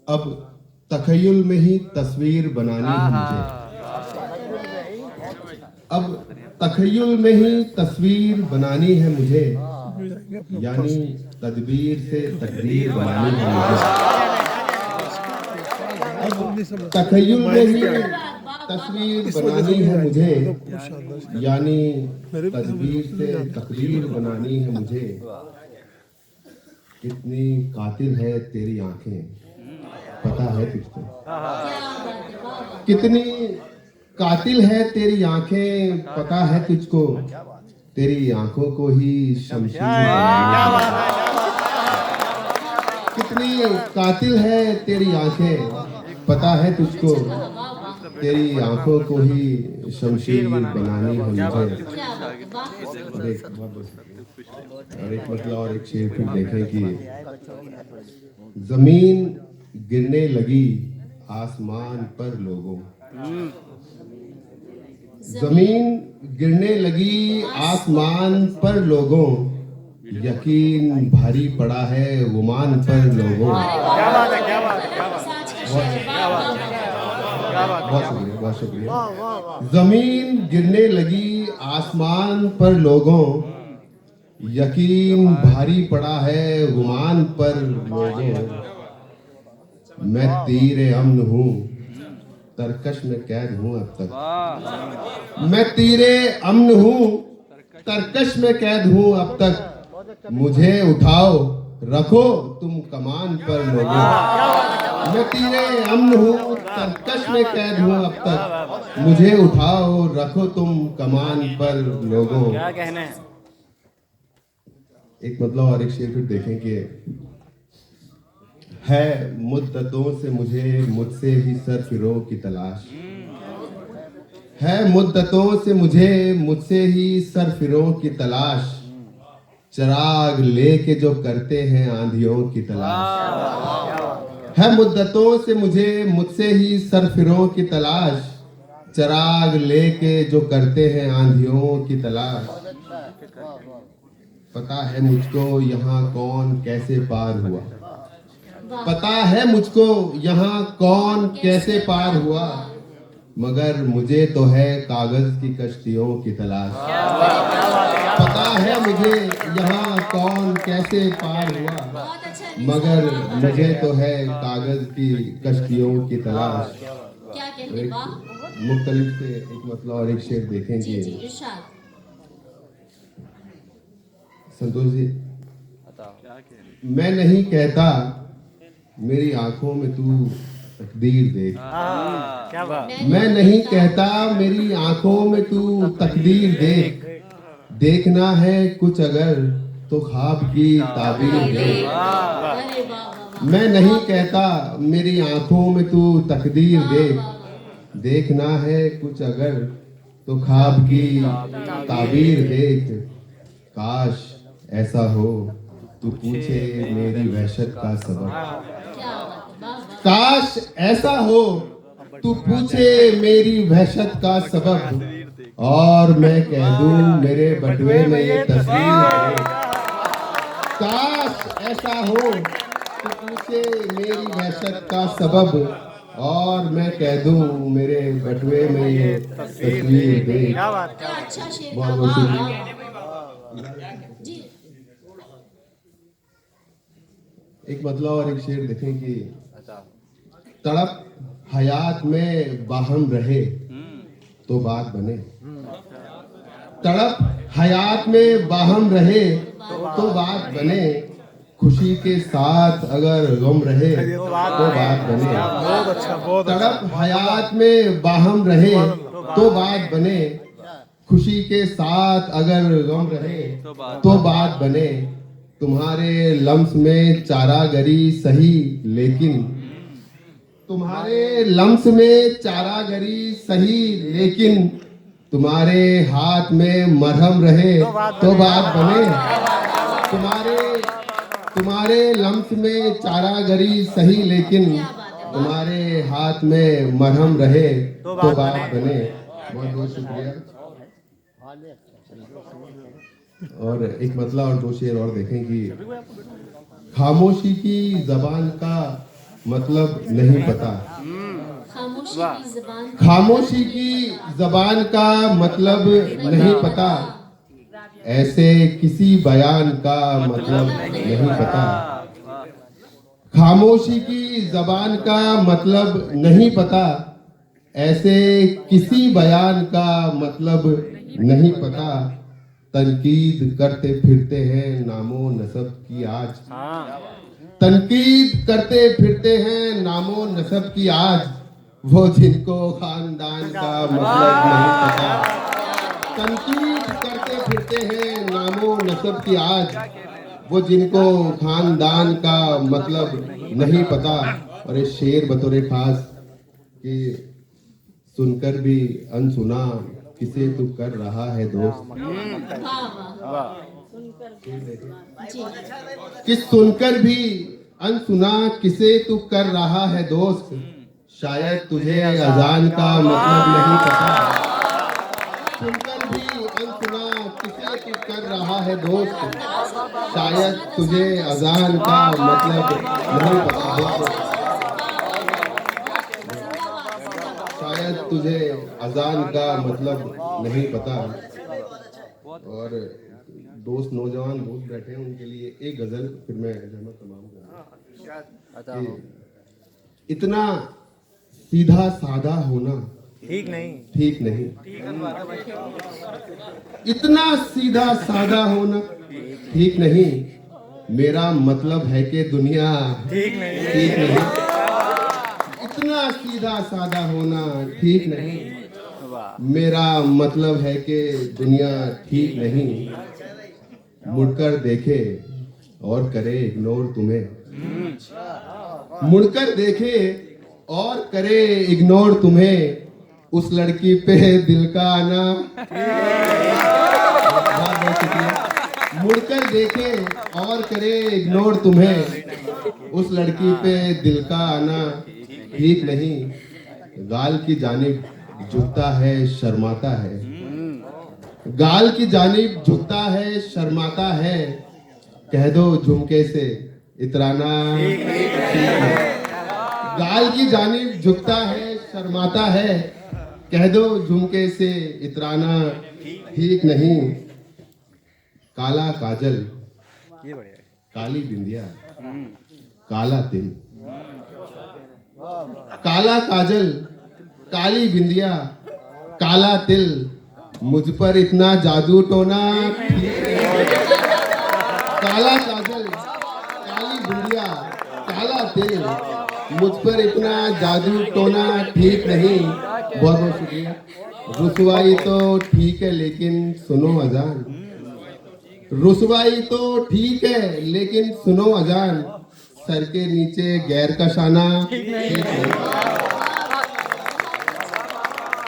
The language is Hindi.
अब तखय्युल में ही तस्वीर बनानी है मुझे। अब तखय्युल में ही तस्वीर बनानी है मुझे, यानी तदबीर से तकदीर बनानी है मुझे। अब तखय्युल में ही तस्वीर बनानी है मुझे, यानी तदबीर से तकदीर बनानी है मुझे। कितनी कातिल है तेरी आंखें, पता है तुझको? कितनी कातिल है तेरी आंखें, पता है तुझको? तेरी आंखों को ही शमशीर बनानी है। कितनी कातिल है तेरी आंखें, पता है तुझको? तेरी आंखों को ही शमशीर बनानी है मुझे। और एक मतलब और एक शेर फिर देखें कि जमीन गिरने लगी आसमान पर लोगों, जमीन गिरने लगी आसमान पर लोगों, यकीन भारी पड़ा है गुमान पर लोगों। बहुत शुक्रिया। जमीन गिरने लगी आसमान पर लोगों, यकीन भारी पड़ा है गुमान पर लोगों। मैं तीरे अमन हूँ, तरकश में कैद हूँ अब तक। मैं तीरे अमन हूँ, तरकश में कैद हूँ अब तक। मुझे उठाओ रखो तुम कमान पर लोगों। मैं तीरे अमन हूँ, तरकश में कैद हूँ अब तक। मुझे उठाओ रखो तुम कमान पर लोगों। क्या कहना है? एक मतलब और एक शेर फिर देखेंगे। है मुद्दतों से मुझे मुझसे ही सरफिरों की तलाश, है मुद्दतों से मुझे मुझसे ही सरफिरों की तलाश। चिराग लेके जो करते हैं आंधियों की तलाश, है मुद्दतों से मुझे मुझसे ही सरफिरों की तलाश। चिराग लेके जो करते हैं आंधियों की तलाश। पता है मुझको यहाँ कौन कैसे पार हुआ, पता है मुझको यहाँ कौन कैसे पार हुआ। मगर मुझे तो है कागज की कश्तियों की तलाश। पता है मुझे यहाँ कौन कैसे पार हुआ, मगर मुझे तो है कागज की कश्तियों की तलाश। एक मुख्तलिफ से एक मतलब और एक शेर देखेंगे। संतोष जी, मैं नहीं कहता मेरी आंखों में तू तकदीर देख। क्या बात? मैं नहीं कहता मेरी आंखों में तू तकदीर देख। देखना है कुछ अगर तो ख्वाब की ताबीर देख। मैं नहीं कहता मेरी आंखों में तू तकदीर देख। देखना है कुछ अगर तो ख्वाब की ताबीर देख। काश ऐसा हो तू पूछे मेरी वहशत का सबब। काश ऐसा हो तू पूछे मेरी वहशत का सबब, और मैं कह दूं मेरे बटुए में ये तस्वीर है। काश ऐसा हो तू पूछे मेरी वहशत का सबब, और मैं कह दूं मेरे बटुए में ये तस्वीर दे। क्या बात? बहुत बहुत शुक्रिया। एक मतलब और एक शेर देखें कि तड़प हयात में बाहम रहे तो बात बने। तड़प हयात में बाहम रहे तो बात बने। खुशी के साथ अगर गम रहे तो बात बने। तड़प हयात में बाहम रहे तो बात बने। खुशी के साथ अगर गम रहे तो बात बने। तुम्हारे लम्स में चारागरी सही लेकिन, तुम्हारे लम्स में चारागरी सही लेकिन, तुम्हारे हाथ में मरहम रहे तो बात बने। तुम्हारे लम्स में चारागरी सही लेकिन, तुम्हारे हाथ में मरहम रहे तो बात बने। बहुत बहुत शुक्रिया। और एक मतलब और दो शेर और देखें कि खामोशी की जबान का मतलब नहीं पता। खामोशी की जबान का मतलब नहीं पता, ऐसे किसी बयान का मतलब नहीं पता। खामोशी की जबान का मतलब नहीं पता, ऐसे किसी बयान का मतलब नहीं पता। तनकीद करते फिरते हैं नामो नसब की आज, तनकीद करते फिरते हैं नामो नसब की आज, वो जिनको खानदान का मतलब नहीं पता। तनकीद करते फिरते हैं नामो नसब की आज, वो जिनको खानदान का मतलब नहीं पता। और ये शेर बतौर खास कि सुनकर भी अनसुना किसे तू कर रहा है दोस्त, कि सुनकर भी अनसुना किसे तू कर रहा है दोस्त, शायद तुझे अजान का मतलब नहीं पता। सुनकर भी अनसुना किसे तू कर रहा है दोस्त, शायद तुझे अजान का मतलब नहीं पता। शायद तुझे अजान का मतलब नहीं पता। और दोस्त नौजवान दोस्त बैठे हैं, उनके लिए एक गजल फिर मैं जमा तमाम करूंगा। इतना सीधा साधा होना ठीक नहीं, ठीक नहीं, इतना सीधा साधा होना ठीक नहीं। मेरा मतलब है कि दुनिया ठीक नहीं, ठीक नहीं, इतना सीधा साधा होना ठीक नहीं। मेरा मतलब है कि दुनिया ठीक नहीं। मुड़कर देखे और करे इग्नोर तुम्हें, मुड़कर देखे और करे इग्नोर तुम्हें, उस लड़की पे दिल का आना। बहुत बहुत शुक्रिया। मुड़कर देखे और करे इग्नोर तुम्हें, उस लड़की पे दिल का आना ठीक नहीं। गाल की जानिब झुकता है शर्माता है, गाल की जानिब झुकता है शर्माता है, कह दो झुमके से इतराना ठीक है। गाल की जानिब झुकता है शर्माता है, कह दो झुमके से इतराना ठीक नहीं। काला काजल ये बढ़िया है। काली बिंदिया काला तिल, काला काजल काली बिंदिया काला तिल, मुझ पर इतना जादू टोना ठीक नहीं। काला काजल काली बिंदिया काला तिल, मुझ पर इतना जादू टोना ठीक नहीं। बहुत बहुत शुक्रिया। रुसवाई तो ठीक है लेकिन सुनो अजान, रुसवाई तो ठीक है लेकिन सुनो अजान, सर के नीचे गैर का शाना ठीक नहीं।